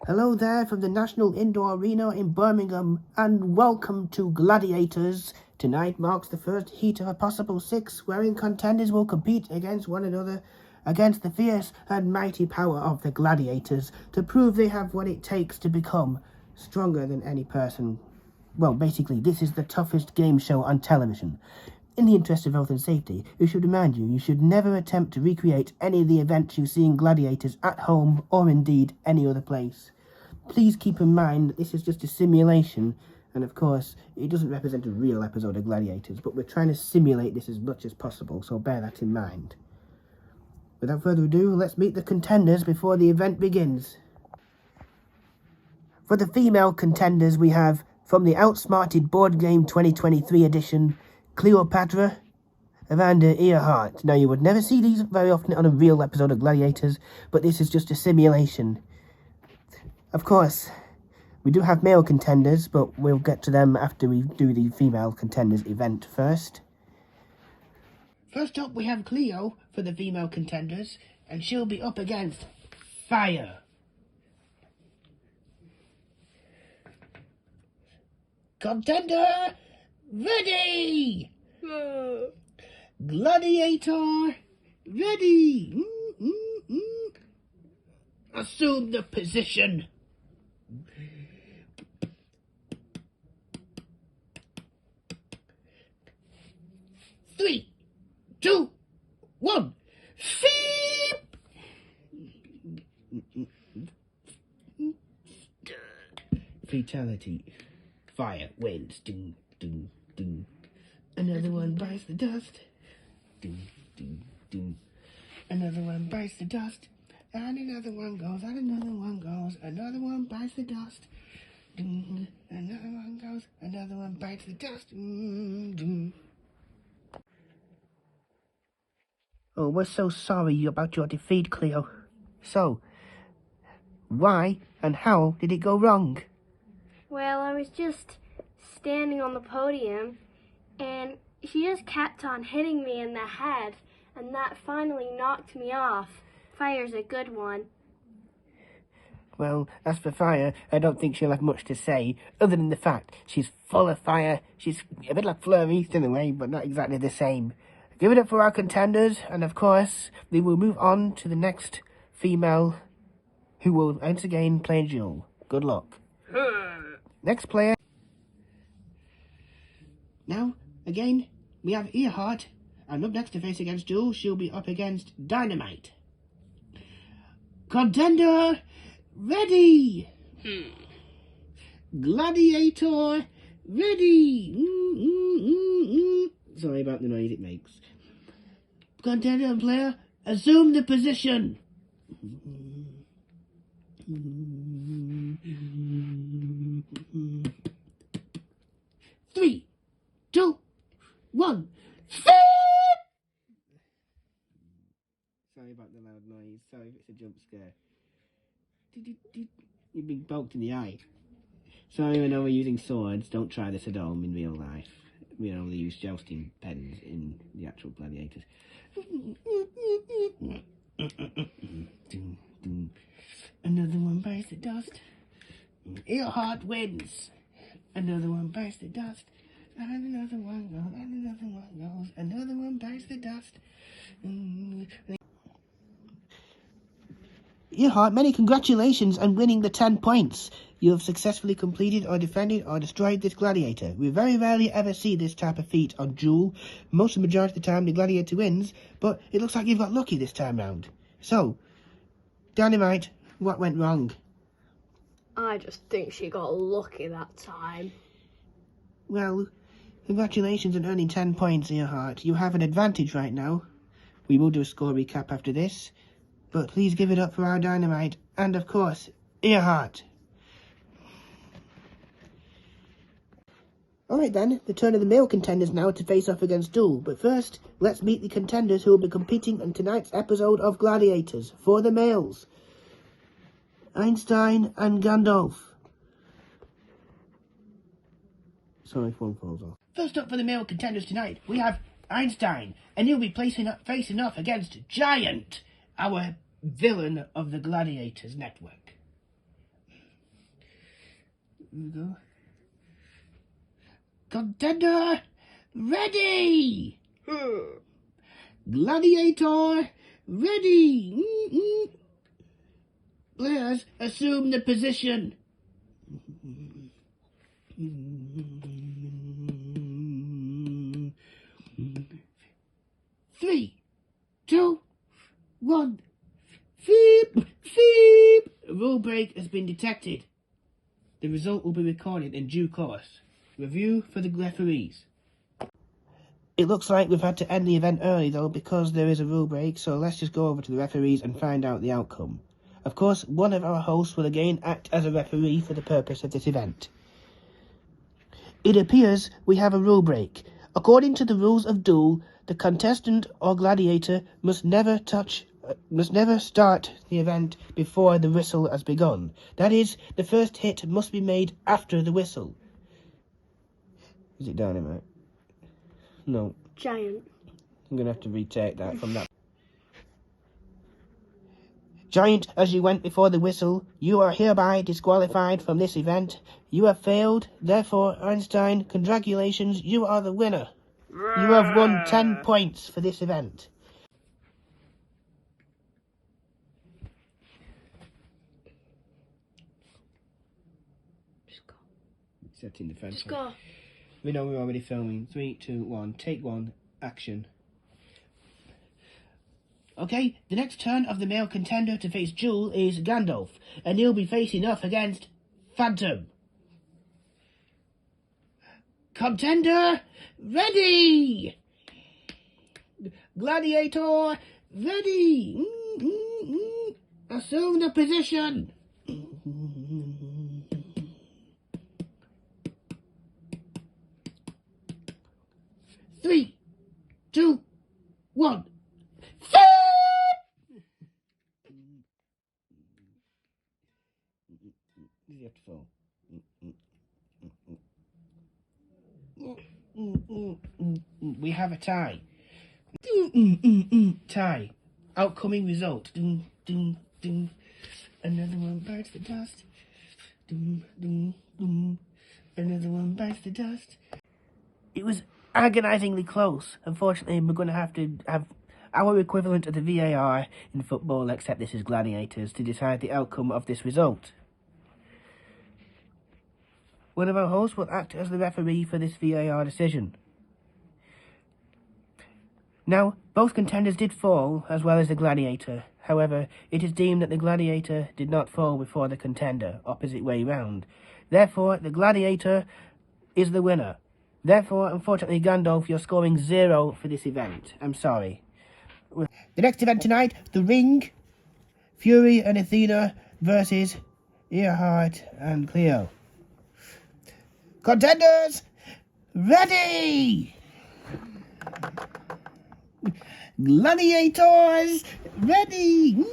Hello there from the National Indoor Arena in Birmingham, and welcome to Gladiators. Tonight marks the first heat of a possible 6, wherein contenders will compete against one another against the fierce and mighty power of the Gladiators to prove they have what it takes to become stronger than any person. Well, basically, this is the toughest game show on television. In the interest of health and safety, we should remind you should never attempt to recreate any of the events you see in Gladiators at home or indeed any other place. Please keep in mind that this is just a simulation, and of course, it doesn't represent a real episode of Gladiators, but we're trying to simulate this as much as possible, so bear that in mind. Without further ado, let's meet the contenders before the event begins. For the female contenders, we have, from the Outsmarted Board Game 2023 edition, Cleopatra, Evander Earhart. Now, you would never see these very often on a real episode of Gladiators, but this is just a simulation. Of course, we do have male contenders, but we'll get to them after we do the female contenders event first. First up, we have Cleo for the female contenders, and she'll be up against Fire. Contender, ready! Gladiator, ready! Assume the position. 3, 2, 1. Fatality. Fire wins. Ding, ding, ding. Another one bites the dust. Ding, ding, ding. Another one bites the dust. And another one goes, and another one goes. Another one bites the dust. Ding. Another one goes, another one bites the dust. Ding. Oh, we're so sorry about your defeat, Cleo. So, why and how did it go wrong? Well, I was just standing on the podium, and she just kept on hitting me in the head, and that finally knocked me off. Fire's a good one. Well, as for Fire, I don't think she'll have much to say, other than the fact she's full of fire. She's a bit like Fleur East in a way, but not exactly the same. Give it up for our contenders, and of course, we will move on to the next female, who will once again play Jewel. Good luck. Next player. Now, again, we have Earhart, and up next to face against Jewel, she'll be up against Dynamite. Contender, ready! Gladiator, ready! Sorry about the noise it makes. Contender and player, assume the position. 3, 2, 1. Sorry about the loud noise. Sorry if it's a jump scare. You've been poked in the eye. Sorry, I know we're using swords. Don't try this at home in real life. We only use jousting pens in the actual Gladiators. Another one bites the dust. Earhart wins. Another one bites the dust. And another one goes. And another one goes. Another one bites the dust. Earhart, many congratulations on winning the 10 points. You have successfully completed or defended or destroyed this gladiator. We very rarely ever see this type of feat on Jewel. Most of the majority of the time the gladiator wins, but it looks like you've got lucky this time round. So, Dynamite, what went wrong? I just think she got lucky that time. Well, congratulations on earning 10 points, Earhart. You have an advantage right now. We will do a score recap after this, but please give it up for our Dynamite and, of course, Earhart. Alright then, the turn of the male contenders now to face off against Jewel, but first, let's meet the contenders who will be competing in tonight's episode of Gladiators. For the males, Einstein and Gandalf. Sorry if one falls off. First up for the male contenders tonight, we have Einstein, and he'll be facing off against Giant, our villain of the Gladiators network. Here we go. Contender, ready! Gladiator, ready! Players, assume the position. 3, 2, 1. Feep! Feep! A rule break has been detected. The result will be recorded in due course. Review for the referees. It looks like we've had to end the event early though because there is a rule break, so let's just go over to the referees and find out the outcome. Of course, one of our hosts will again act as a referee for the purpose of this event. It appears we have a rule break. According to the rules of duel, the contestant or gladiator must never start the event before the whistle has begun. That is, the first hit must be made after the whistle. Is it dynamite? No. Giant. I'm going to have to retake that from that. Giant, as you went before the whistle, you are hereby disqualified from this event. You have failed, therefore, Einstein, congratulations, you are the winner. You have won 10 points for this event. Just go. Setting the fence. Just go. We know we're already filming. 3, 2, 1. Take 1. Action. Okay, the next turn of the male contender to face Jewel is Gandalf, and he'll be facing off against Phantom. Contender, ready! Gladiator, ready! Assume the position! 3, 2, 1. You have to fall. We have a tie. Tie. Outcoming result. Another one bites the dust. Another one bites the dust. It was agonizingly close. Unfortunately, we're going to have our equivalent of the VAR in football, except this is Gladiators, to decide the outcome of this result. One of our hosts will act as the referee for this VAR decision. Now, both contenders did fall, as well as the Gladiator. However, it is deemed that the Gladiator did not fall before the contender, opposite way round. Therefore, the Gladiator is the winner. Therefore, unfortunately, Gandalf, you're scoring 0 for this event. I'm sorry. The next event tonight, The Ring, Fury and Athena versus Earhart and Cleo. Contenders, ready! Gladiators, ready!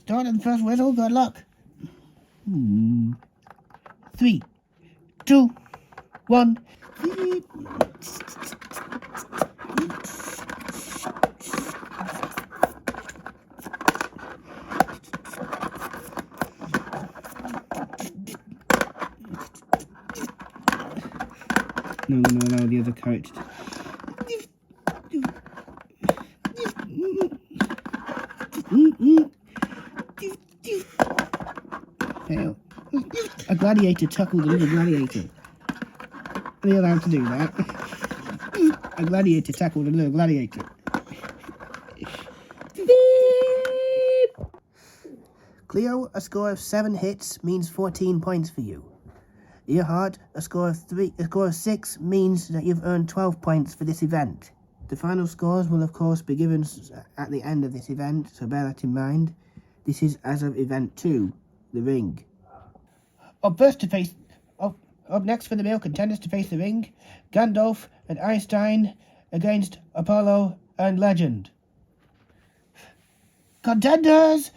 Start at the first whistle, good luck. 3, 2, 1. Now I'm going to allow the other character to... Fail. A gladiator tackled another gladiator. Are they allowed to do that? A gladiator tackled another gladiator. Cleo, a score of 7 hits means 14 points for you. Earhart, a score of 6 means that you've earned 12 points for this event. The final scores will of course be given at the end of this event, so bear that in mind. This is as of event 2, The Ring. Up next for the male contenders to face The Ring, Gandalf and Einstein against Apollo and Legend. Contenders,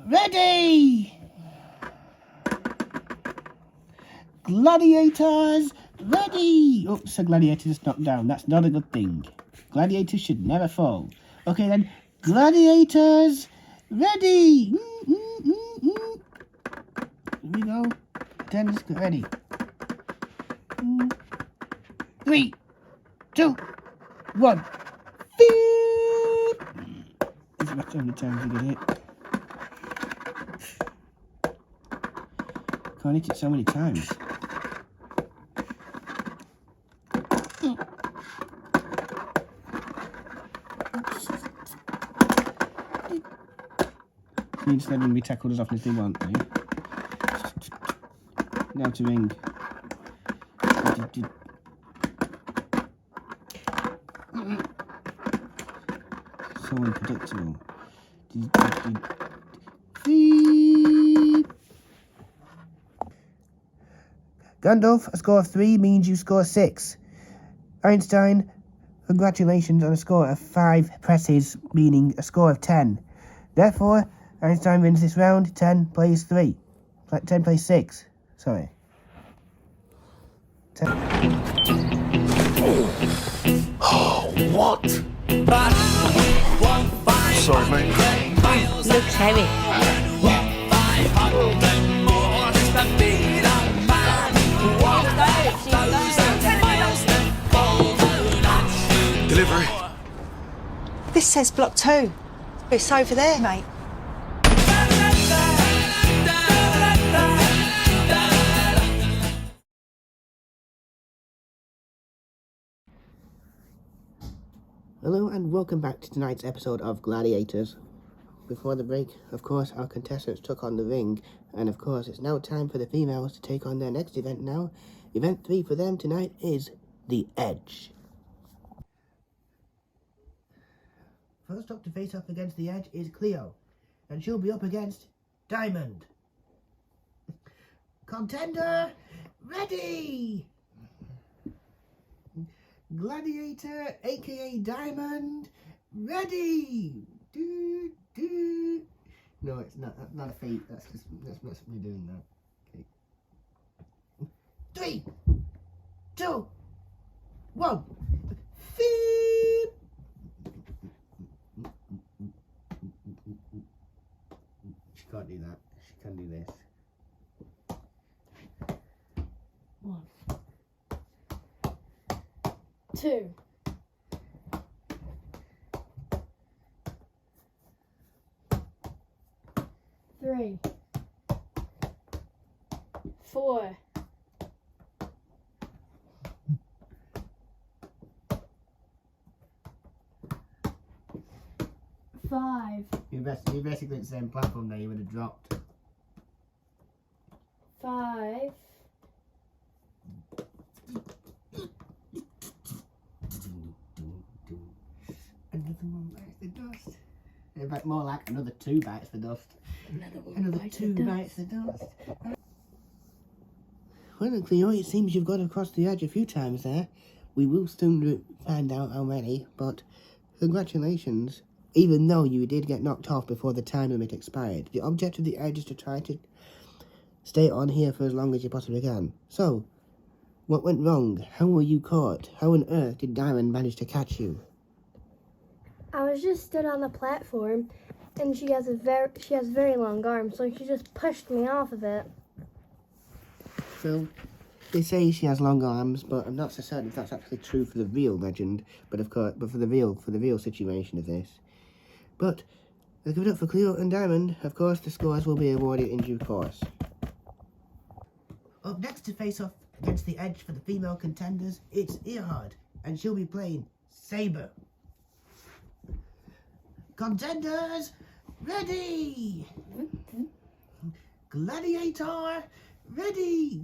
ready! Gladiators, ready! Oops, a gladiator just knocked down. That's not a good thing. Gladiators should never fall. Okay then, gladiators, ready! Here we go. Contenders, get ready. 3, 2, 1. Beep! This is about how many times you get hit. Can't hit it so many times. You just let them be tackled as often as they want, eh? Now to ring. So unpredictable. Gandalf, a score of 3 means you score 6. Einstein, congratulations on a score of 5 presses, meaning a score of 10. Therefore, Einstein wins this round. 10 plays 3. 10 plays 6. Sorry. 10. Oh, what? Sorry, mate. Looks heavy. Delivery. This says block 2. It's over there, mate. Hello and welcome back to tonight's episode of Gladiators. Before the break, of course, our contestants took on the ring, and of course, it's now time for the females to take on their next event now. Event 3 for them tonight is The Edge. First up to face up against The Edge is Cleo, and she'll be up against Diamond. Contender, ready! Gladiator, aka Diamond, ready! Do, do. No, it's not. That's not a feat. That's me doing that. Okay. 3, 2, 1. Feet. She can't do that. She can do this. 1, 2, 3, 4, 5, You're basically at the same platform there. You would have dropped. 5, 1 bites the dust. But more like another 2 bites the dust. Another 2 bites the dust. Well, Cleo, it seems you've got across the edge a few times there. We will soon find out how many, but congratulations. Even though you did get knocked off before the time limit expired. The object of the edge is to try to stay on here for as long as you possibly can. So, what went wrong? How were you caught? How on earth did Diamond manage to catch you? I was just stood on the platform, and she has very long arms, so she just pushed me off of it. So, they say she has long arms, but I'm not so certain if that's actually true for the real legend. But of course, for the real situation of this. But let's give it up for Cleo and Diamond. Of course, the scores will be awarded in due course. Up next to face off against the Edge for the female contenders, it's Earhard, and she'll be playing Saber. Contenders, ready! Gladiator, ready!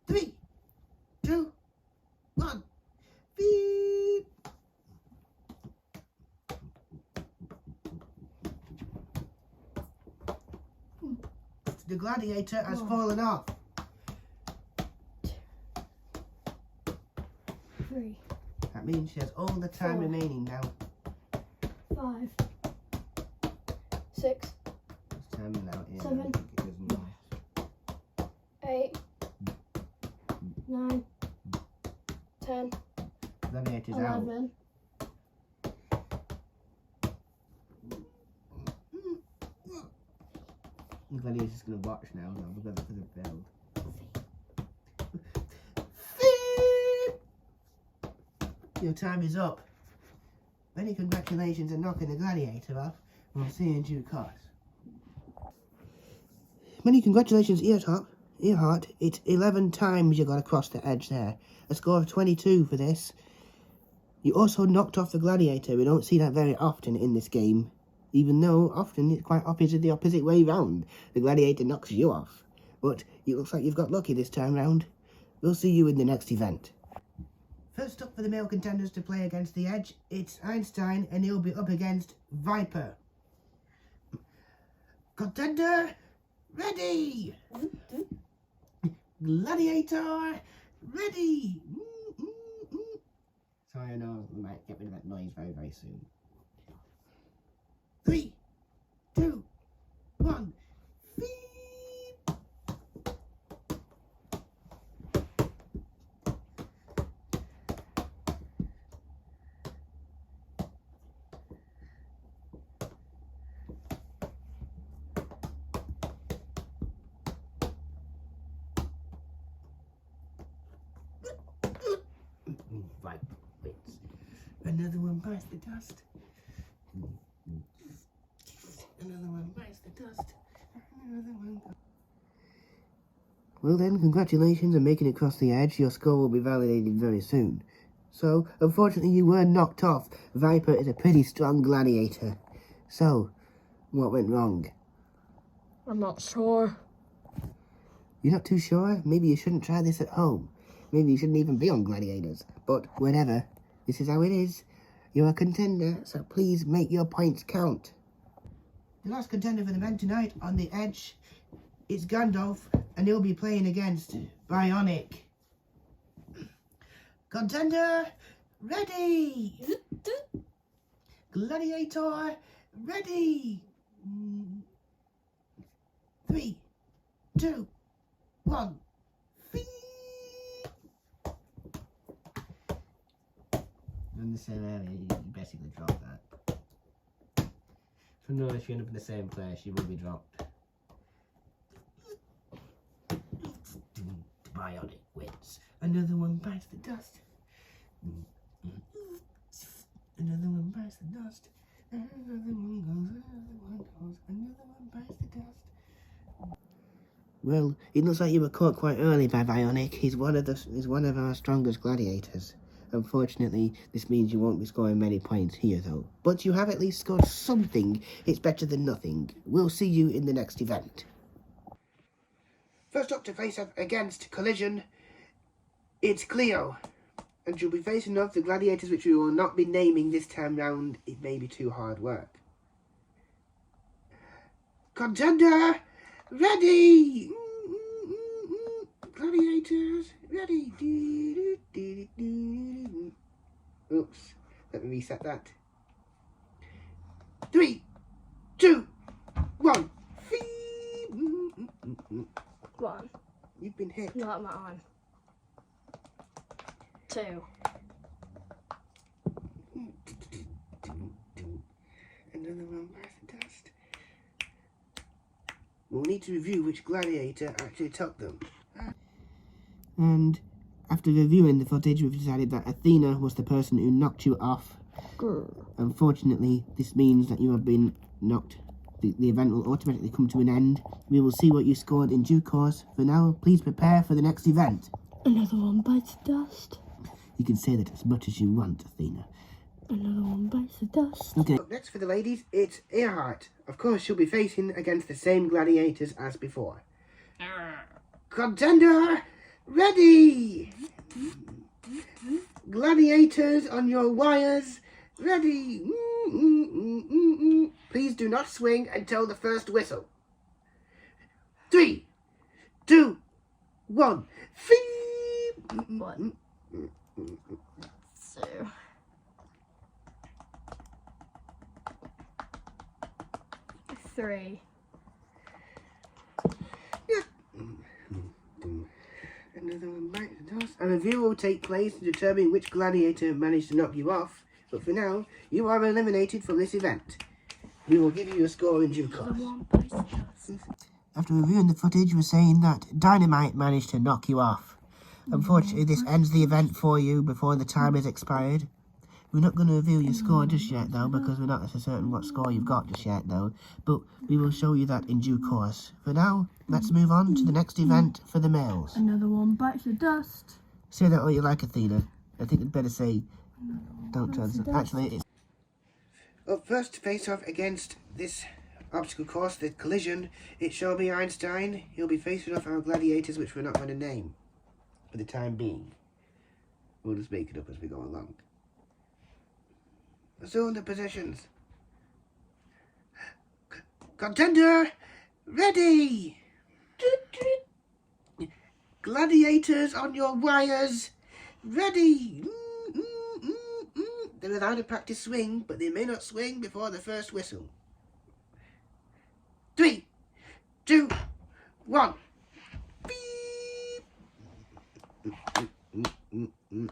3, 2, 1, beep! The gladiator has fallen off. 3, That means she has all the time 4, remaining now. 5, 6, It's time now. Yeah, 7, I think it isn't. 8, 9, 10, Gladiator's out. 11, 12, The Gladiator's going to watch now, though, because it failed. Your time is up. Many congratulations on knocking the Gladiator off. We'll see you in due course. Many congratulations, Earhart. It's 11 times you got across the edge there. A score of 22 for this. You also knocked off the Gladiator. We don't see that very often in this game. Even though often it's quite the opposite way round. The Gladiator knocks you off. But it looks like you've got lucky this time round. We'll see you in the next event. First up for the male contenders to play against the Edge, it's Einstein, and he'll be up against Viper. Contender, ready! Gladiator, ready! Sorry, I know we might get rid of that noise very, very soon. 3, 2, 1. Right, wait. Another one bites the dust. Another one bites the dust. Another one. Well then, congratulations on making it across the edge. Your score will be validated very soon. So, unfortunately you were knocked off. Viper is a pretty strong gladiator. So, what went wrong? I'm not sure. You're not too sure? Maybe you shouldn't try this at home. Maybe you shouldn't even be on Gladiators. But whatever. This is how it is. You're a contender, so please make your points count. The last contender for the event tonight on the Edge is Gandalf, and he'll be playing against Bionic. Contender, ready! Gladiator, ready! 3, 2, 1. In the same area, you basically drop that. So no, if you end up in the same place, you will be dropped. Bionic wins. Another one bites the dust. Another one bites the dust. Another one goes, another one goes, another one bites the dust. Well, it looks like you were caught quite early by Bionic. He's one of our strongest gladiators. Unfortunately, this means you won't be scoring many points here, though. But you have at least scored something. It's better than nothing. We'll see you in the next event. First up to face up against Collision, it's Cleo. And she'll be facing off the gladiators, which we will not be naming this time round. It may be too hard work. Contender, ready! Gladiators, ready! Oops, let me reset that. 3, 2, 1. 1. You've been hit. No, I'm not on. 2. Another one bites the dust. We'll need to review which gladiator actually took them. And after reviewing the footage, we've decided that Athena was the person who knocked you off. Unfortunately, this means that you have been knocked. The event will automatically come to an end. We will see what you scored in due course. For now, please prepare for the next event. Another one bites the dust. You can say that as much as you want, Athena. Another one bites the dust. Okay. Up next for the ladies, it's Earhart. Of course, she'll be facing against the same gladiators as before. Contender, ready! Gladiators on your wires, ready! Please do not swing until the first whistle. 3, 2, 1. 1, 2. 3. Another one bites the dust. A review will take place to determine which gladiator managed to knock you off. But for now, you are eliminated from this event. We will give you a score in due course. after reviewing the footage, was saying that Dynamite managed to knock you off. Unfortunately, this ends the event for you before the time is expired. We're not going to reveal your score just yet, though, because we're not so certain what score you've got just yet, though. But we will show you that in due course. For now, let's move on to the next event for the males. Another one bites the dust. Say that all you like, Athena. I think I'd better say, don't translate. Actually, it's... Up first to face off against this obstacle course, the collision, it shall be Einstein. He'll be facing off our gladiators, which we're not going to name for the time being. We'll just make it up as we go along. Assume the positions. Contender, ready! Gladiators on your wires, ready! They're allowed to practice swing, but they may not swing before the first whistle. 3, 2, 1. Beep.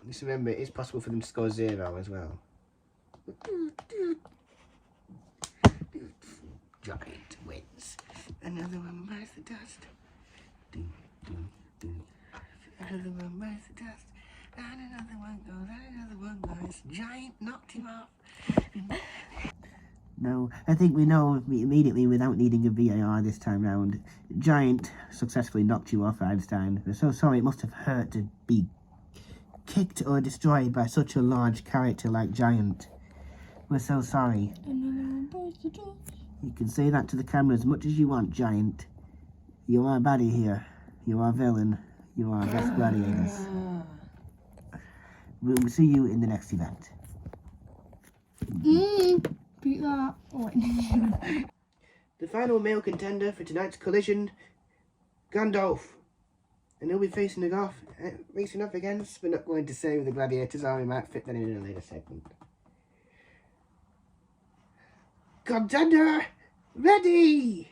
Just remember, it is possible for them to score 0 as well. Giant wins. Another one bites the dust. Another one bites the dust. And another one goes, and another one goes. Giant knocked him off. No, I think we know immediately without needing a VAR this time round. Giant successfully knocked you off, Einstein. We're so sorry, it must have hurt to be kicked or destroyed by such a large character like Giant. We're so sorry. You can say that to the camera as much as you want, Giant. You are baddie here. You are villain. You are best gladiators. We'll see you in the next event. Beat that. The final male contender for tonight's collision, Gandalf. And he'll be facing off against, we're not going to say who the gladiators are, we might fit that in a later segment. Contender, ready!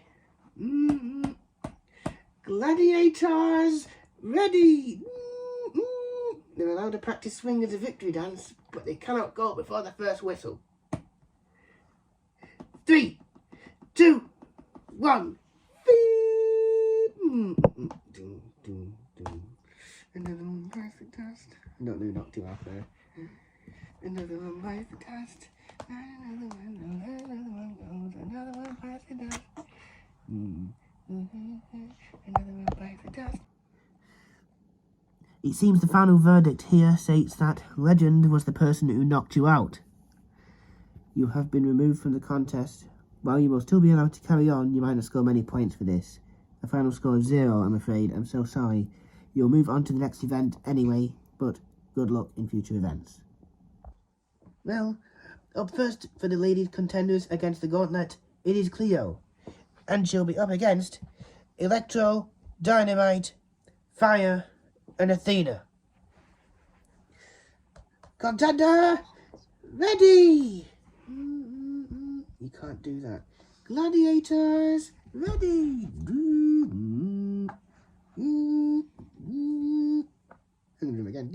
Gladiators, ready! They're allowed to practice swing as a victory dance, but they cannot go before the first whistle. 3, 2, 1. Another one bites the dust. I don't know who knocked you off there. Another one bites the dust. Another one goes, another one bites the dust. Another one bites the dust. It seems the final verdict here states that Legend was the person who knocked you out. You have been removed from the contest. While you will still be allowed to carry on, you might not score many points for this. A final score of 0, I'm afraid. I'm so sorry. You'll move on to the next event anyway, but good luck in future events. Well, up first for the ladies contenders against the gauntlet, it is Cleo. And she'll be up against Electro, Dynamite, Fire, and Athena. Contender, ready! You can't do that. Gladiators, ready! I'm gonna do them again.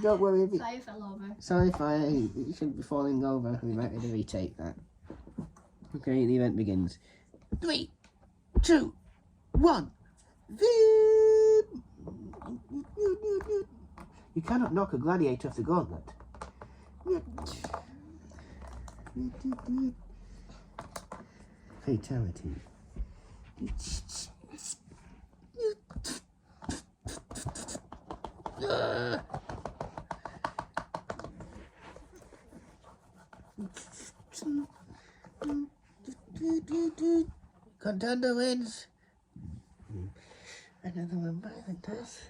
Don't worry. Sorry, I fell over. Sorry, Fire. You shouldn't be falling over. We might have to retake that. Okay, the event begins. 3, 2, 1. You cannot knock a gladiator off the gauntlet. Fatality. Contender wins. Another one by the dust.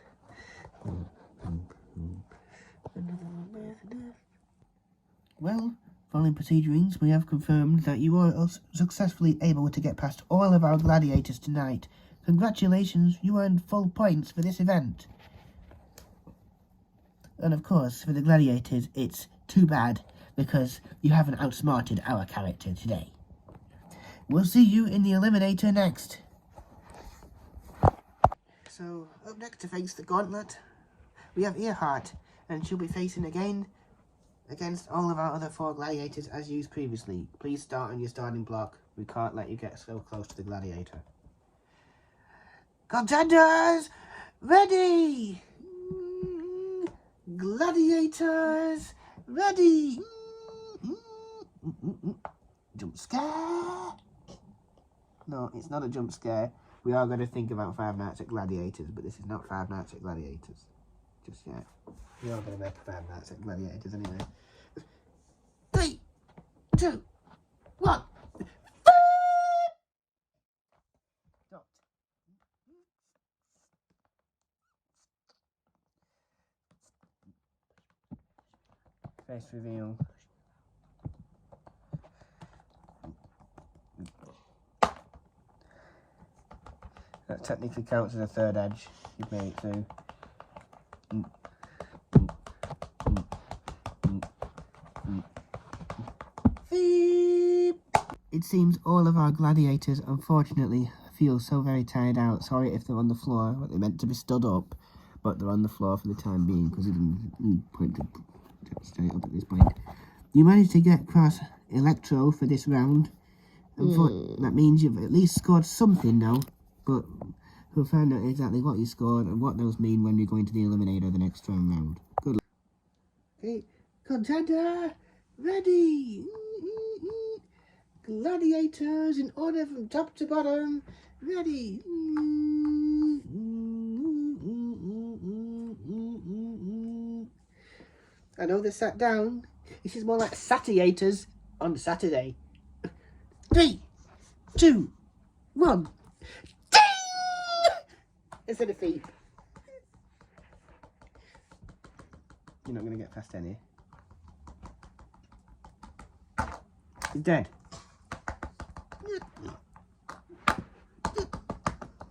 Another one by the dust. Well, following procedurings, we have confirmed that you are successfully able to get past all of our gladiators tonight. Congratulations, you earned full points for this event. And of course, for the gladiators, it's too bad because you haven't outsmarted our character today. We'll see you in the Eliminator next. So, up next to face the gauntlet, we have Earhart, and she'll be facing again against all of our other 4 gladiators as used previously. Please start on your starting block. We can't let you get so close to the gladiator. Contenders, ready! Gladiators, ready! Jump scare! No, it's not a jump scare. We are going to think about Five Nights at Gladiators, but this is not Five Nights at Gladiators. Just yet. We are going to make Five Nights at Gladiators anyway. 3, 2, 1. Stop. Face reveal. That technically counts as a third edge. You've made it through. It seems all of our gladiators, unfortunately, feel so very tired out. Sorry if they're on the floor, but they're meant to be stood up, but they're on the floor for the time being because it didn't point to stay up at this point. You managed to get across Electro for this round. That means you've at least scored something now, but we'll find out exactly what you scored and what those mean when we go into the Eliminator the next round. Good luck. Okay, contender, ready! Gladiators in order from top to bottom, ready! I know they sat down. This is more like Satiators on Saturday. 3, 2, 1. Ding! Instead of feet. You're not going to get past any. He's dead.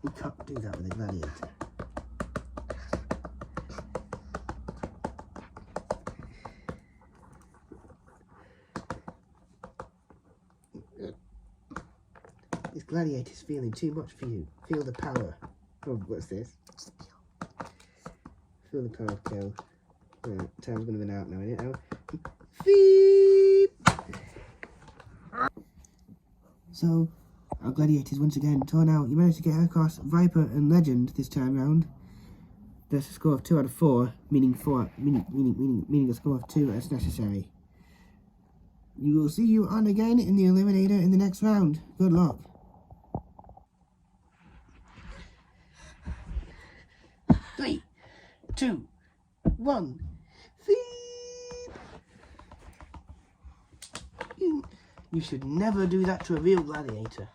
You can't do that with a gladiator. This gladiator's feeling too much for you. Feel the power. Oh, what's this? Feel the power of kill. Right, time's going to run out now, isn't it? Now. Beep! So, our gladiators once again torn out. You managed to get across Viper and Legend this time round. There's a score of 2 out of 4, meaning a score of 2 as necessary. You will see you on again in the Eliminator in the next round. Good luck. Three, 2, 1. You should never do that to a real gladiator.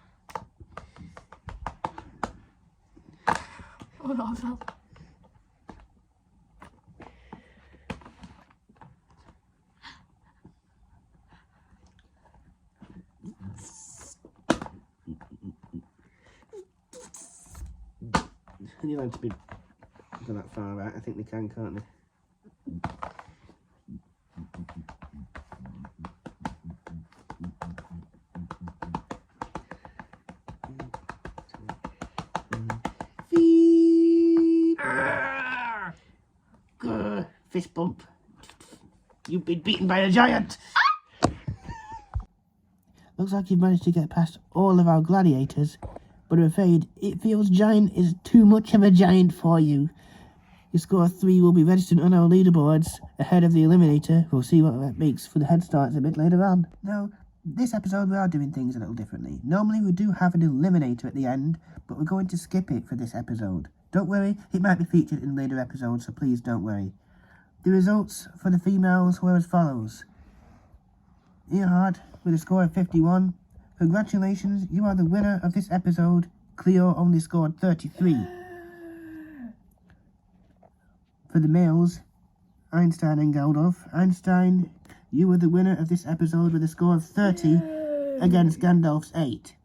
Oh no, no. You like to be go that far out. I think they can, can't they? Fist bump. You've been beaten by a giant. Looks like you've managed to get past all of our gladiators, but I'm afraid it feels giant is too much of a giant for you. Your score of 3 will be registered on our leaderboards ahead of the Eliminator. We'll see what that makes for the head starts a bit later on. Now, this episode we are doing things a little differently. Normally we do have an Eliminator at the end, but we're going to skip it for this episode. Don't worry, it might be featured in later episodes, so please don't worry. The results for the females were as follows. Earhart with a score of 51. Congratulations, you are the winner of this episode. Cleo only scored 33. For the males, Einstein and Galdorf. Einstein, you were the winner of this episode with a score of 30 against Gandalf's 8.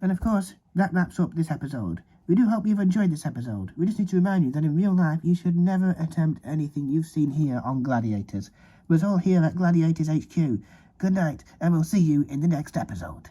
And of course, that wraps up this episode. We do hope you've enjoyed this episode. We just need to remind you that in real life, you should never attempt anything you've seen here on Gladiators. We're all here at Gladiators HQ. Good night, and we'll see you in the next episode.